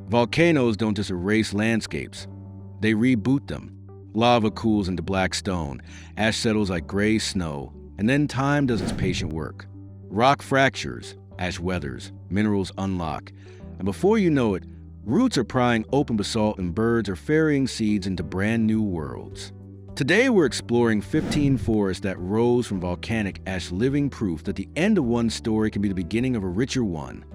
Volcanoes don't just erase landscapes, they reboot them. Lava cools into black stone, ash settles like gray snow, and then time does its patient work. Rock fractures, ash weathers, minerals unlock, and before you know it, roots are prying open basalt and birds are ferrying seeds into brand new worlds. Today we're exploring 15 forests that rose from volcanic ash, living proof that the end of one story can be the beginning of a richer one.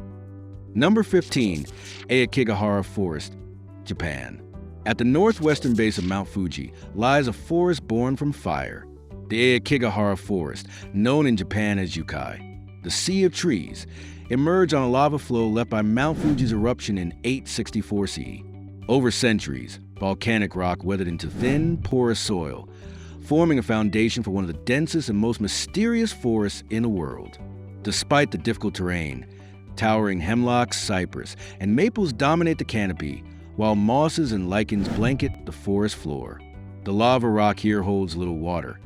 Number 15, Aokigahara Forest, Japan. At the northwestern base of Mount Fuji lies a forest born from fire. The Aokigahara Forest, known in Japan as Yukai, the Sea of Trees, emerged on a lava flow left by Mount Fuji's eruption in 864 CE. Over centuries, volcanic rock weathered into thin, porous soil, forming a foundation for one of the densest and most mysterious forests in the world. Despite the difficult terrain, towering hemlocks, cypress, and maples dominate the canopy, while mosses and lichens blanket the forest floor. The lava rock here holds little water,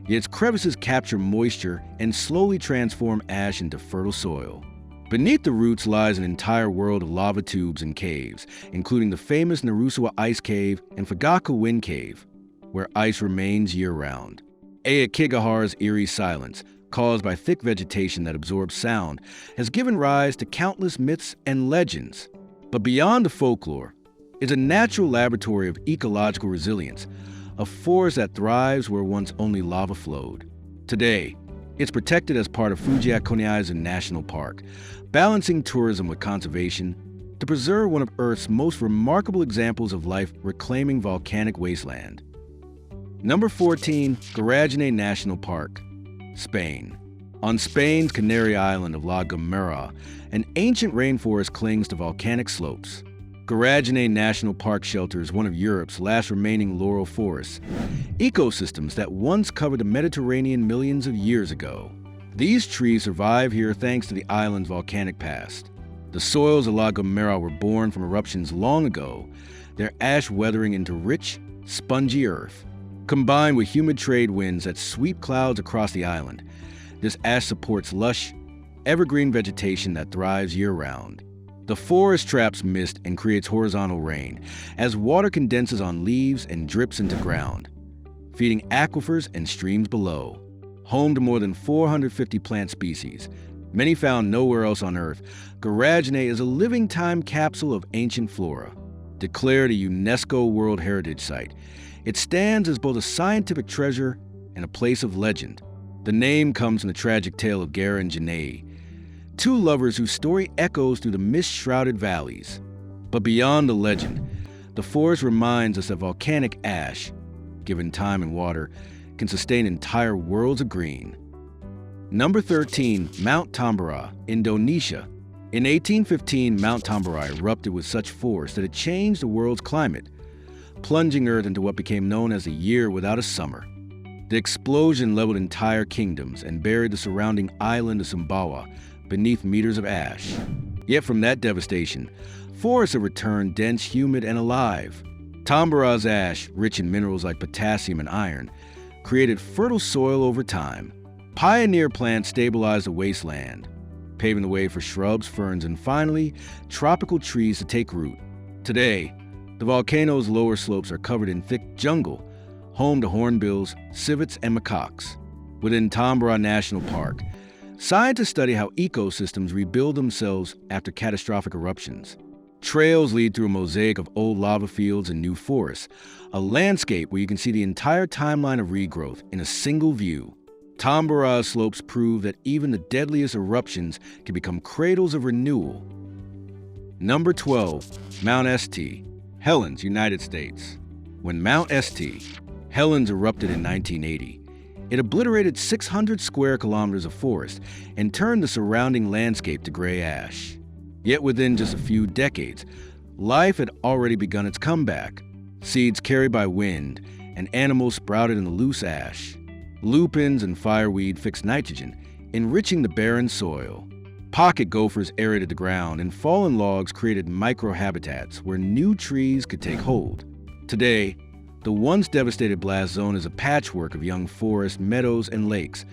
yet its crevices capture moisture and slowly transform ash into fertile soil. Beneath the roots lies an entire world of lava tubes and caves, including the famous Narusawa Ice Cave and Fugaku Wind Cave, where ice remains year-round. Aokigahara's eerie silence, caused by thick vegetation that absorbs sound, has given rise to countless myths and legends. But beyond the folklore is a natural laboratory of ecological resilience, a forest that thrives where once only lava flowed. Today, it's protected as part of Fuji-Akonaizu National Park, balancing tourism with conservation to preserve one of Earth's most remarkable examples of life reclaiming volcanic wasteland. Number 14, Regeneration National Park, Spain. On Spain's Canary Island of La Gomera, an ancient rainforest clings to volcanic slopes. Regeneration National Park shelters one of Europe's last remaining laurel forests, ecosystems that once covered the Mediterranean millions of years ago. These trees survive here thanks to the island's volcanic past. The soils of La Gomera were born from eruptions long ago, their ash weathering into rich, spongy earth. Combined with humid trade winds that sweep clouds across the island, this ash supports lush, evergreen vegetation that thrives year-round. The forest traps mist and creates horizontal rain, as water condenses on leaves and drips into ground, feeding aquifers and streams below. Home to more than 450 plant species, many found nowhere else on Earth, Regeneration is a living time capsule of ancient flora. Declared a UNESCO World Heritage Site, it stands as both a scientific treasure and a place of legend. The name comes from the tragic tale of Gera and Janae, two lovers whose story echoes through the mist-shrouded valleys. But beyond the legend, the forest reminds us that volcanic ash, given time and water, can sustain entire worlds of green. Number 13, Mount Tambora, Indonesia. In 1815, Mount Tambora erupted with such force that it changed the world's climate, plunging Earth into what became known as a year without a summer. The explosion leveled entire kingdoms and buried the surrounding island of Sumbawa beneath meters of ash. Yet from that devastation, forests have returned dense, humid, and alive. Tambora's ash, rich in minerals like potassium and iron, created fertile soil over time. Pioneer plants stabilized the wasteland, paving the way for shrubs, ferns, and finally, tropical trees to take root. Today, the volcano's lower slopes are covered in thick jungle, home to hornbills, civets, and macaques. Within Tambora National Park, scientists study how ecosystems rebuild themselves after catastrophic eruptions. Trails lead through a mosaic of old lava fields and new forests, a landscape where you can see the entire timeline of regrowth in a single view. Tambora's slopes prove that even the deadliest eruptions can become cradles of renewal. Number 12, Mount St. Helens, United States. When Mount St. Helens erupted in 1980, it obliterated 600 square kilometers of forest and turned the surrounding landscape to gray ash. Yet within just a few decades, life had already begun its comeback. Seeds carried by wind and animals sprouted in the loose ash. Lupins and fireweed fixed nitrogen, enriching the barren soil. Pocket gophers aerated the ground, and fallen logs created microhabitats where new trees could take hold. Today, the once devastated blast zone is a patchwork of young forests, meadows, and lakes,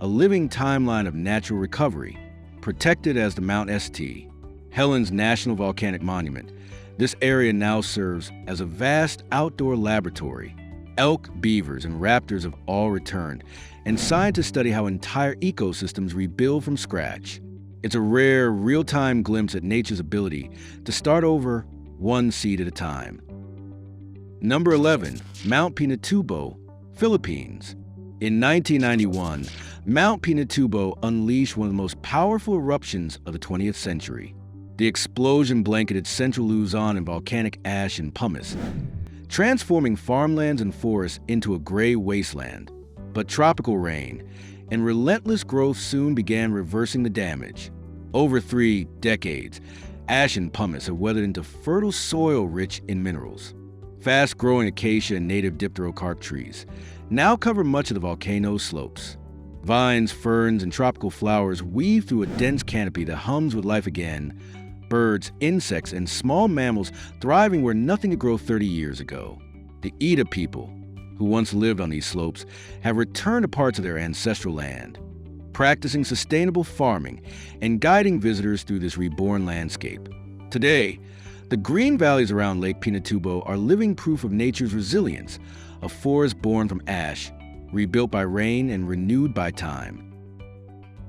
a living timeline of natural recovery, protected as the Mount St. Helens National Volcanic Monument, This area now serves as a vast outdoor laboratory. Elk, beavers, and raptors have all returned, and scientists study how entire ecosystems rebuild from scratch. It's a rare, real-time glimpse at nature's ability to start over one seed at a time. Number 11, Mount Pinatubo, Philippines. In 1991, Mount Pinatubo unleashed one of the most powerful eruptions of the 20th century. The explosion blanketed central Luzon in volcanic ash and pumice, transforming farmlands and forests into a gray wasteland. But tropical rain and relentless growth soon began reversing the damage. Over 3 decades, ash and pumice have weathered into fertile soil rich in minerals. Fast-growing acacia and native dipterocarp trees now cover much of the volcano's slopes. Vines, ferns, and tropical flowers weave through a dense canopy that hums with life again. Birds, insects, and small mammals thriving where nothing could grow 30 years ago. The Ida people, who once lived on these slopes, have returned to parts of their ancestral land, practicing sustainable farming and guiding visitors through this reborn landscape. Today, the green valleys around Lake Pinatubo are living proof of nature's resilience, a forest born from ash, rebuilt by rain and renewed by time.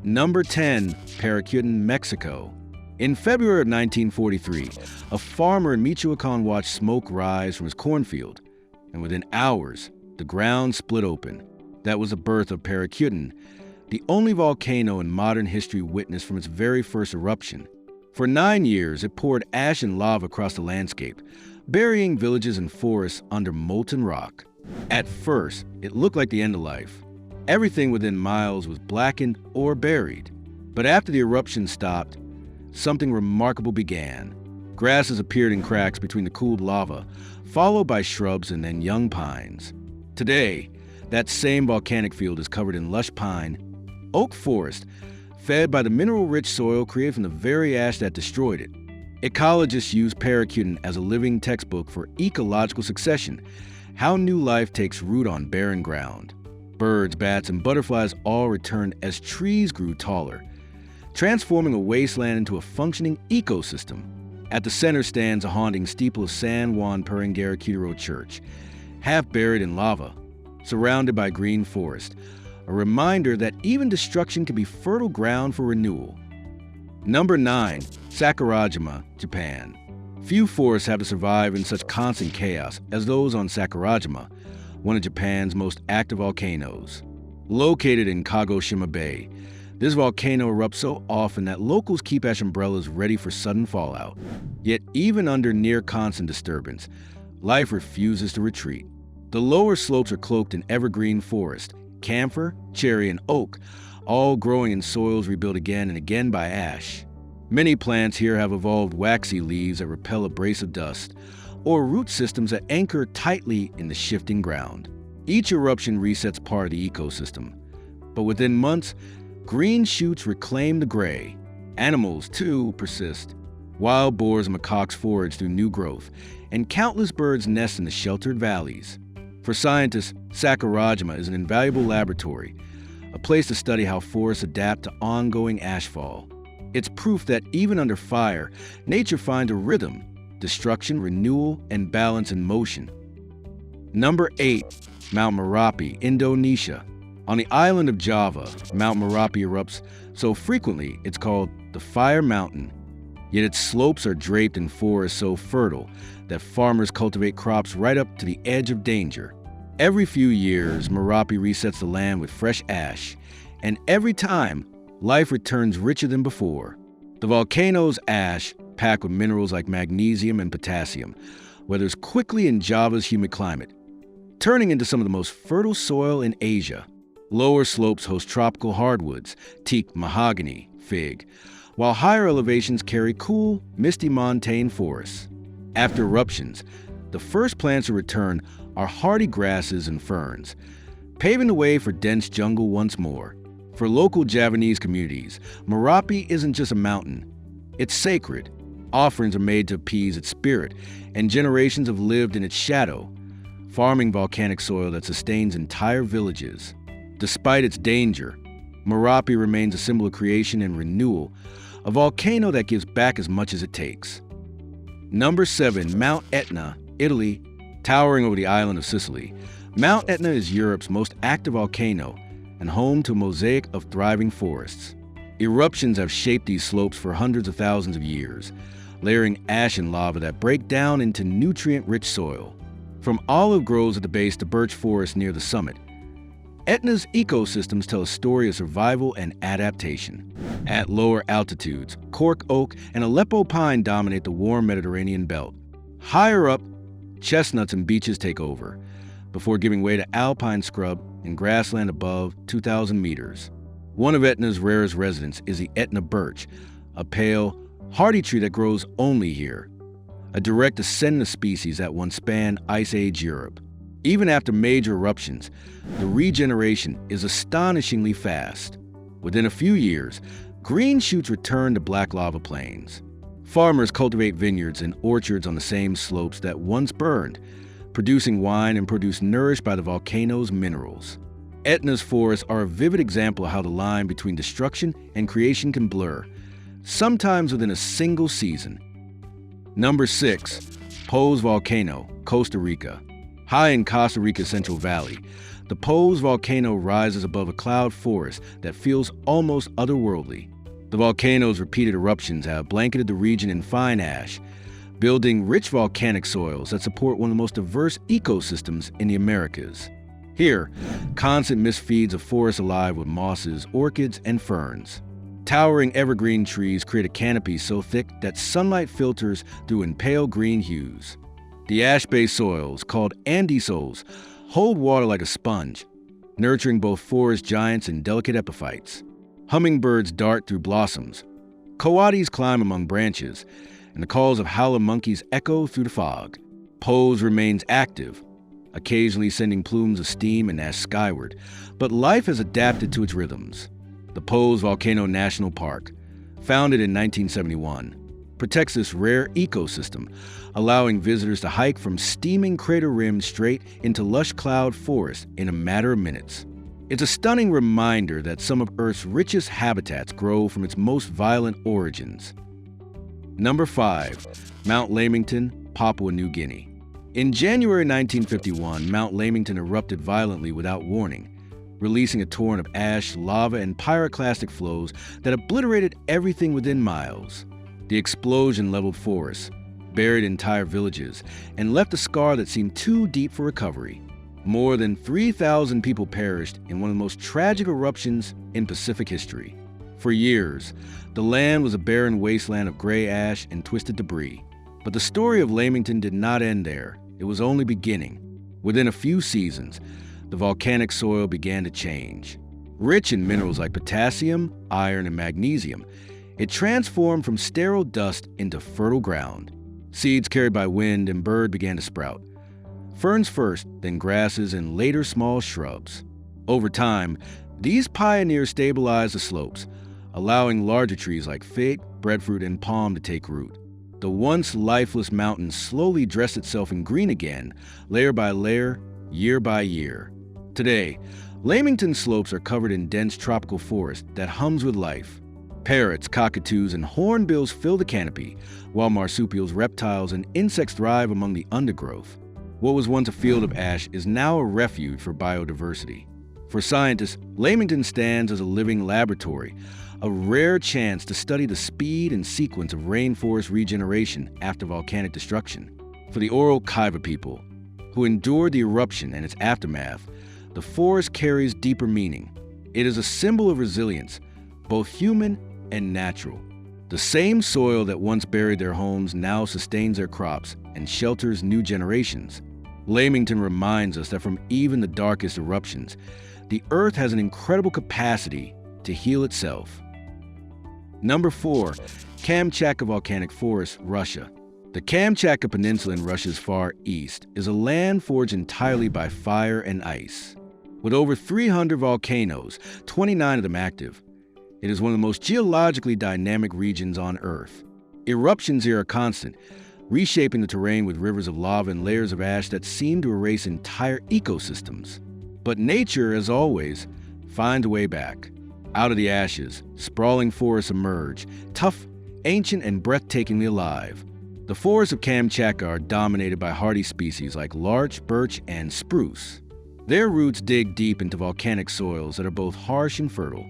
Number 10, Parícutin, Mexico. In February of 1943, a farmer in Michoacan watched smoke rise from his cornfield, and within hours, the ground split open. That was the birth of Parícutin, the only volcano in modern history witnessed from its very first eruption. For 9 years, it poured ash and lava across the landscape, burying villages and forests under molten rock. At first, it looked like the end of life. Everything within miles was blackened or buried. But after the eruption stopped, something remarkable began. Grasses appeared in cracks between the cooled lava, followed by shrubs and then young pines. Today, that same volcanic field is covered in lush pine, oak forest, fed by the mineral-rich soil created from the very ash that destroyed it. Ecologists use Parícutin as a living textbook for ecological succession, how new life takes root on barren ground. Birds, bats, and butterflies all returned as trees grew taller, transforming a wasteland into a functioning ecosystem. At the center stands a haunting steeple of San Juan Perenguera Church, half buried in lava, surrounded by green forest, a reminder that even destruction can be fertile ground for renewal. Number 9, Sakurajima, Japan. Few forests have to survive in such constant chaos as those on Sakurajima, one of Japan's most active volcanoes. Located in Kagoshima Bay, this volcano erupts so often that locals keep ash umbrellas ready for sudden fallout. Yet even under near-constant disturbance, life refuses to retreat. The lower slopes are cloaked in evergreen forest, camphor, cherry, and oak, all growing in soils rebuilt again and again by ash. Many plants here have evolved waxy leaves that repel abrasive dust, or root systems that anchor tightly in the shifting ground. Each eruption resets part of the ecosystem, but within months, green shoots reclaim the gray. Animals, too, persist. Wild boars and macaques forage through new growth, and countless birds nest in the sheltered valleys. For scientists, Sakurajima is an invaluable laboratory, a place to study how forests adapt to ongoing ashfall. It's proof that even under fire, nature finds a rhythm, destruction, renewal, and balance in motion. Number 8, Mount Merapi, Indonesia. On the island of Java, Mount Merapi erupts so frequently it's called the Fire Mountain. Yet its slopes are draped in forests so fertile that farmers cultivate crops right up to the edge of danger. Every few years, Merapi resets the land with fresh ash, and every time, life returns richer than before. The volcano's ash, packed with minerals like magnesium and potassium, weathers quickly in Java's humid climate, turning into some of the most fertile soil in Asia. Lower slopes host tropical hardwoods, teak, mahogany, fig, while higher elevations carry cool, misty montane forests. After eruptions, the first plants to return are hardy grasses and ferns, paving the way for dense jungle once more. For local Javanese communities, Merapi isn't just a mountain. It's sacred. Offerings are made to appease its spirit, and generations have lived in its shadow, farming volcanic soil that sustains entire villages. Despite its danger, Merapi remains a symbol of creation and renewal, a volcano that gives back as much as it takes. Number 7, Mount Etna, Italy, towering over the island of Sicily. Mount Etna is Europe's most active volcano and home to a mosaic of thriving forests. Eruptions have shaped these slopes for hundreds of thousands of years, layering ash and lava that break down into nutrient-rich soil. From olive groves at the base to birch forests near the summit, Etna's ecosystems tell a story of survival and adaptation. At lower altitudes, cork oak and Aleppo pine dominate the warm Mediterranean belt. Higher up, chestnuts and beeches take over, before giving way to alpine scrub and grassland above 2,000 meters. One of Etna's rarest residents is the Etna birch, a pale, hardy tree that grows only here, a direct descendant of species that once spanned Ice Age Europe. Even after major eruptions, the regeneration is astonishingly fast. Within a few years, green shoots return to black lava plains. Farmers cultivate vineyards and orchards on the same slopes that once burned, producing wine and produce nourished by the volcano's minerals. Etna's forests are a vivid example of how the line between destruction and creation can blur, sometimes within a single season. Number 6, Pose Volcano, Costa Rica. High in Costa Rica's Central Valley, the Pose volcano rises above a cloud forest that feels almost otherworldly. The volcano's repeated eruptions have blanketed the region in fine ash, building rich volcanic soils that support one of the most diverse ecosystems in the Americas. Here, constant mist feeds a forest alive with mosses, orchids, and ferns. Towering evergreen trees create a canopy so thick that sunlight filters through in pale green hues. The ash-based soils, called andisols, hold water like a sponge, nurturing both forest giants and delicate epiphytes. Hummingbirds dart through blossoms, coatis climb among branches, and the calls of howler monkeys echo through the fog. Pose remains active, occasionally sending plumes of steam and ash skyward, but life has adapted to its rhythms. The Pose Volcano National Park, founded in 1971, protects this rare ecosystem, allowing visitors to hike from steaming crater rims straight into lush cloud forest in a matter of minutes. It's a stunning reminder that some of Earth's richest habitats grow from its most violent origins. Number 5, Mount Lamington, Papua New Guinea. In January 1951, Mount Lamington erupted violently without warning, releasing a torrent of ash, lava, and pyroclastic flows that obliterated everything within miles. The explosion leveled forests, buried entire villages, and left a scar that seemed too deep for recovery. More than 3,000 people perished in one of the most tragic eruptions in Pacific history. For years, the land was a barren wasteland of gray ash and twisted debris. But the story of Lamington did not end there. It was only beginning. Within a few seasons, the volcanic soil began to change. Rich in minerals like potassium, iron, and magnesium, it transformed from sterile dust into fertile ground. Seeds carried by wind and bird began to sprout. Ferns first, then grasses, and later small shrubs. Over time, these pioneers stabilized the slopes, allowing larger trees like fig, breadfruit, and palm to take root. The once lifeless mountain slowly dressed itself in green again, layer by layer, year by year. Today, Lamington slopes are covered in dense tropical forest that hums with life. Parrots, cockatoos, and hornbills fill the canopy, while marsupials, reptiles, and insects thrive among the undergrowth. What was once a field of ash is now a refuge for biodiversity. For scientists, Lamington stands as a living laboratory, a rare chance to study the speed and sequence of rainforest regeneration after volcanic destruction. For the Aokigahara people, who endured the eruption and its aftermath, the forest carries deeper meaning. It is a symbol of resilience, both human and natural. The same soil that once buried their homes now sustains their crops and shelters new generations. Lamington reminds us that from even the darkest eruptions, the Earth has an incredible capacity to heal itself. Number 4, Kamchatka Volcanic Forest, Russia. The Kamchatka Peninsula in Russia's far east is a land forged entirely by fire and ice. With over 300 volcanoes, 29 of them active, it is one of the most geologically dynamic regions on Earth. Eruptions here are constant, reshaping the terrain with rivers of lava and layers of ash that seem to erase entire ecosystems. But nature, as always, finds a way back. Out of the ashes, sprawling forests emerge, tough, ancient, and breathtakingly alive. The forests of Kamchatka are dominated by hardy species like larch, birch, and spruce. Their roots dig deep into volcanic soils that are both harsh and fertile,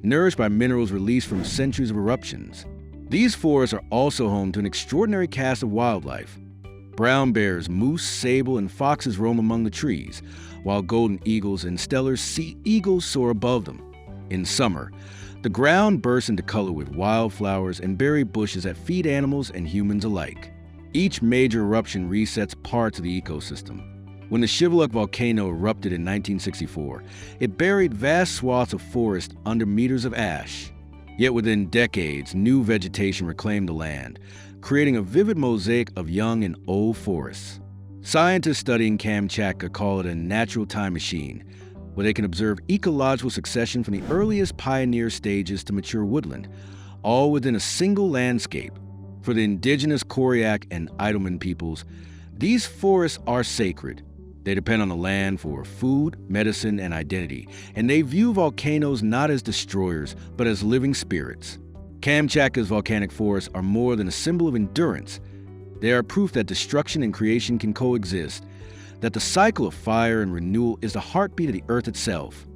nourished by minerals released from centuries of eruptions. These forests are also home to an extraordinary cast of wildlife. Brown bears, moose, sable, and foxes roam among the trees, while golden eagles and stellar sea eagles soar above them. In summer, the ground bursts into color with wildflowers and berry bushes that feed animals and humans alike. Each major eruption resets parts of the ecosystem. When the Shivaluk volcano erupted in 1964, it buried vast swaths of forest under meters of ash. Yet within decades, new vegetation reclaimed the land, creating a vivid mosaic of young and old forests. Scientists studying Kamchatka call it a natural time machine, where they can observe ecological succession from the earliest pioneer stages to mature woodland, all within a single landscape. For the indigenous Koryak and Idleman peoples, these forests are sacred. They depend on the land for food, medicine, and identity, and they view volcanoes not as destroyers, but as living spirits. Kamchatka's volcanic forests are more than a symbol of endurance. They are proof that destruction and creation can coexist, that the cycle of fire and renewal is the heartbeat of the earth itself.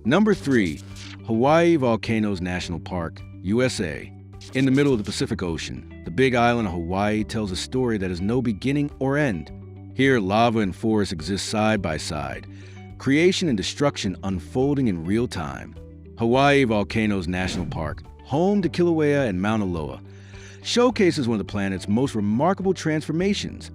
Number 3, Hawaii Volcanoes National Park, USA. In the middle of the Pacific Ocean, the big island of Hawaii tells a story that has no beginning or end. Here, lava and forest exist side by side, creation and destruction unfolding in real time. Hawaii Volcanoes National Park, home to Kilauea and Mauna Loa, showcases one of the planet's most remarkable transformations.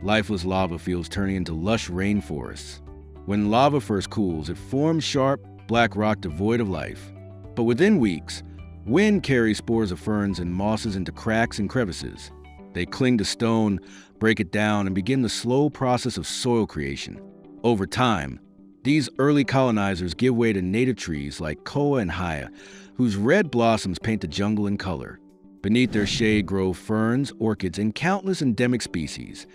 Lifeless lava fields turning into lush rainforests. When lava first cools, it forms sharp, black rock devoid of life. But within weeks, wind carries spores of ferns and mosses into cracks and crevices. They cling to stone, break it down, and begin the slow process of soil creation. Over time, these early colonizers give way to native trees like koa and haya, whose red blossoms paint the jungle in color. Beneath their shade grow ferns, orchids, and countless endemic species,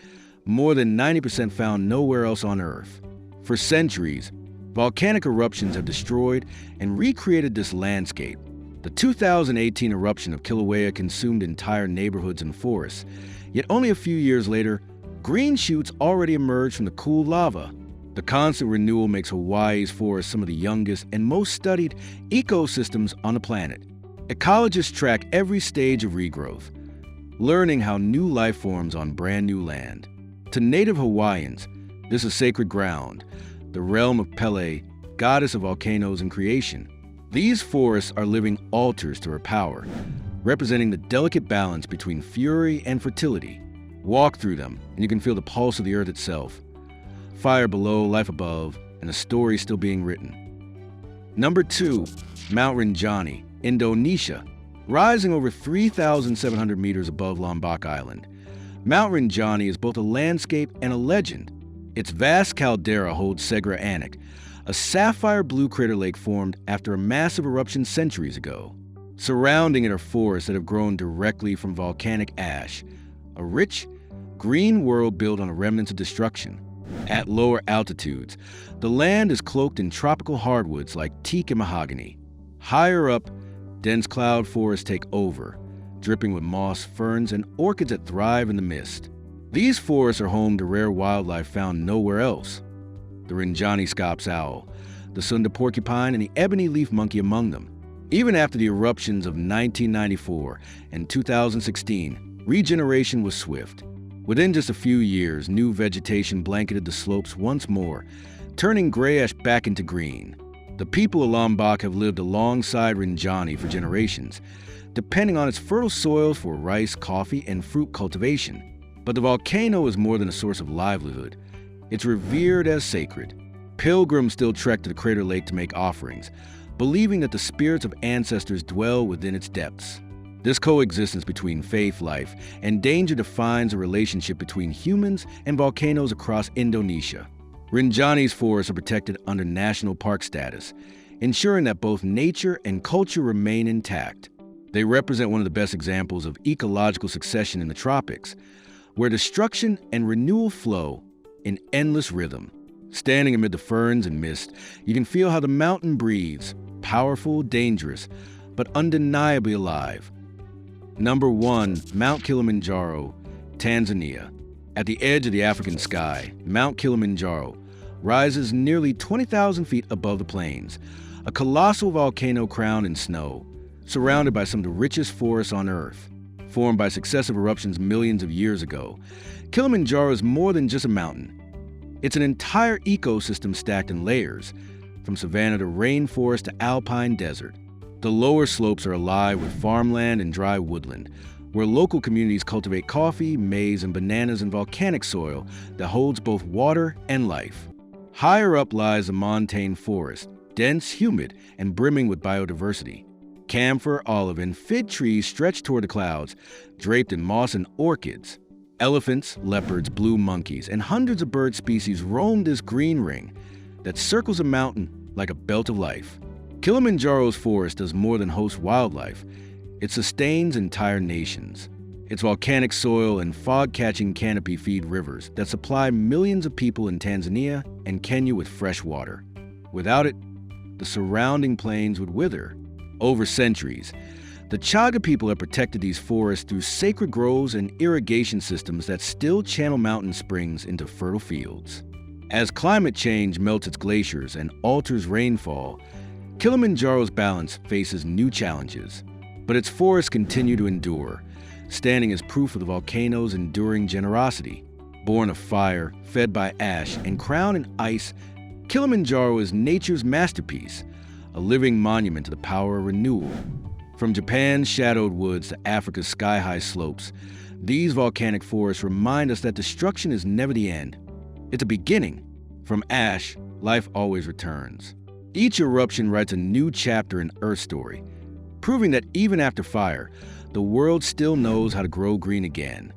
more than 90% found nowhere else on Earth. For centuries, volcanic eruptions have destroyed and recreated this landscape. The 2018 eruption of Kilauea consumed entire neighborhoods and forests, yet only a few years later, green shoots already emerged from the cool lava. The constant renewal makes Hawaii's forests some of the youngest and most studied ecosystems on the planet. Ecologists track every stage of regrowth, learning how new life forms on brand new land. To native Hawaiians, this is sacred ground, the realm of Pele, goddess of volcanoes and creation. These forests are living altars to her power, representing the delicate balance between fury and fertility. Walk through them, and you can feel the pulse of the earth itself. Fire below, life above, and a story still being written. Number 2, Mount Rinjani, Indonesia. Rising over 3,700 meters above Lombok Island, Mount Rinjani is both a landscape and a legend. Its vast caldera holds Segra Anak, a sapphire blue crater lake formed after a massive eruption centuries ago. Surrounding it are forests that have grown directly from volcanic ash, a rich, green world built on the remnants of destruction. At lower altitudes, the land is cloaked in tropical hardwoods like teak and mahogany. Higher up, dense cloud forests take over, dripping with moss, ferns, and orchids that thrive in the mist. These forests are home to rare wildlife found nowhere else. The Rinjani scops owl, the Sunda porcupine, and the ebony leaf monkey among them. Even after the eruptions of 1994 and 2016, regeneration was swift. Within just a few years, new vegetation blanketed the slopes once more, turning gray ash back into green. The people of Lombok have lived alongside Rinjani for generations, depending on its fertile soils for rice, coffee, and fruit cultivation. But the volcano is more than a source of livelihood. It's revered as sacred. Pilgrims still trek to the crater lake to make offerings, believing that the spirits of ancestors dwell within its depths. This coexistence between faith, life, and danger defines a relationship between humans and volcanoes across Indonesia. Rinjani's forests are protected under national park status, ensuring that both nature and culture remain intact. They represent one of the best examples of ecological succession in the tropics, where destruction and renewal flow in endless rhythm. Standing amid the ferns and mist, you can feel how the mountain breathes, powerful, dangerous, but undeniably alive. Number 1. Mount Kilimanjaro, Tanzania. At the edge of the African sky, Mount Kilimanjaro rises nearly 20,000 feet above the plains, a colossal volcano crowned in snow, surrounded by some of the richest forests on Earth. Formed by successive eruptions millions of years ago, Kilimanjaro is more than just a mountain. It's an entire ecosystem stacked in layers, from savanna to rainforest to alpine desert. The lower slopes are alive with farmland and dry woodland, where local communities cultivate coffee, maize, and bananas in volcanic soil that holds both water and life. Higher up lies the montane forest, dense, humid, and brimming with biodiversity. Camphor, olive, and fig trees stretch toward the clouds, draped in moss and orchids. Elephants, leopards, blue monkeys, and hundreds of bird species roam this green ring that circles the mountain like a belt of life. Kilimanjaro's forest does more than host wildlife. It sustains entire nations. Its volcanic soil and fog-catching canopy feed rivers that supply millions of people in Tanzania and Kenya with fresh water. Without it, the surrounding plains would wither. Over centuries, the Chaga people have protected these forests through sacred groves and irrigation systems that still channel mountain springs into fertile fields. As climate change melts its glaciers and alters rainfall, Kilimanjaro's balance faces new challenges. But its forests continue to endure, standing as proof of the volcano's enduring generosity. Born of fire, fed by ash, and crowned in ice, Kilimanjaro is nature's masterpiece, a living monument to the power of renewal. From Japan's shadowed woods to Africa's sky-high slopes, these volcanic forests remind us that destruction is never the end. It's a beginning. From ash, life always returns. Each eruption writes a new chapter in Earth's story, proving that even after fire, the world still knows how to grow green again.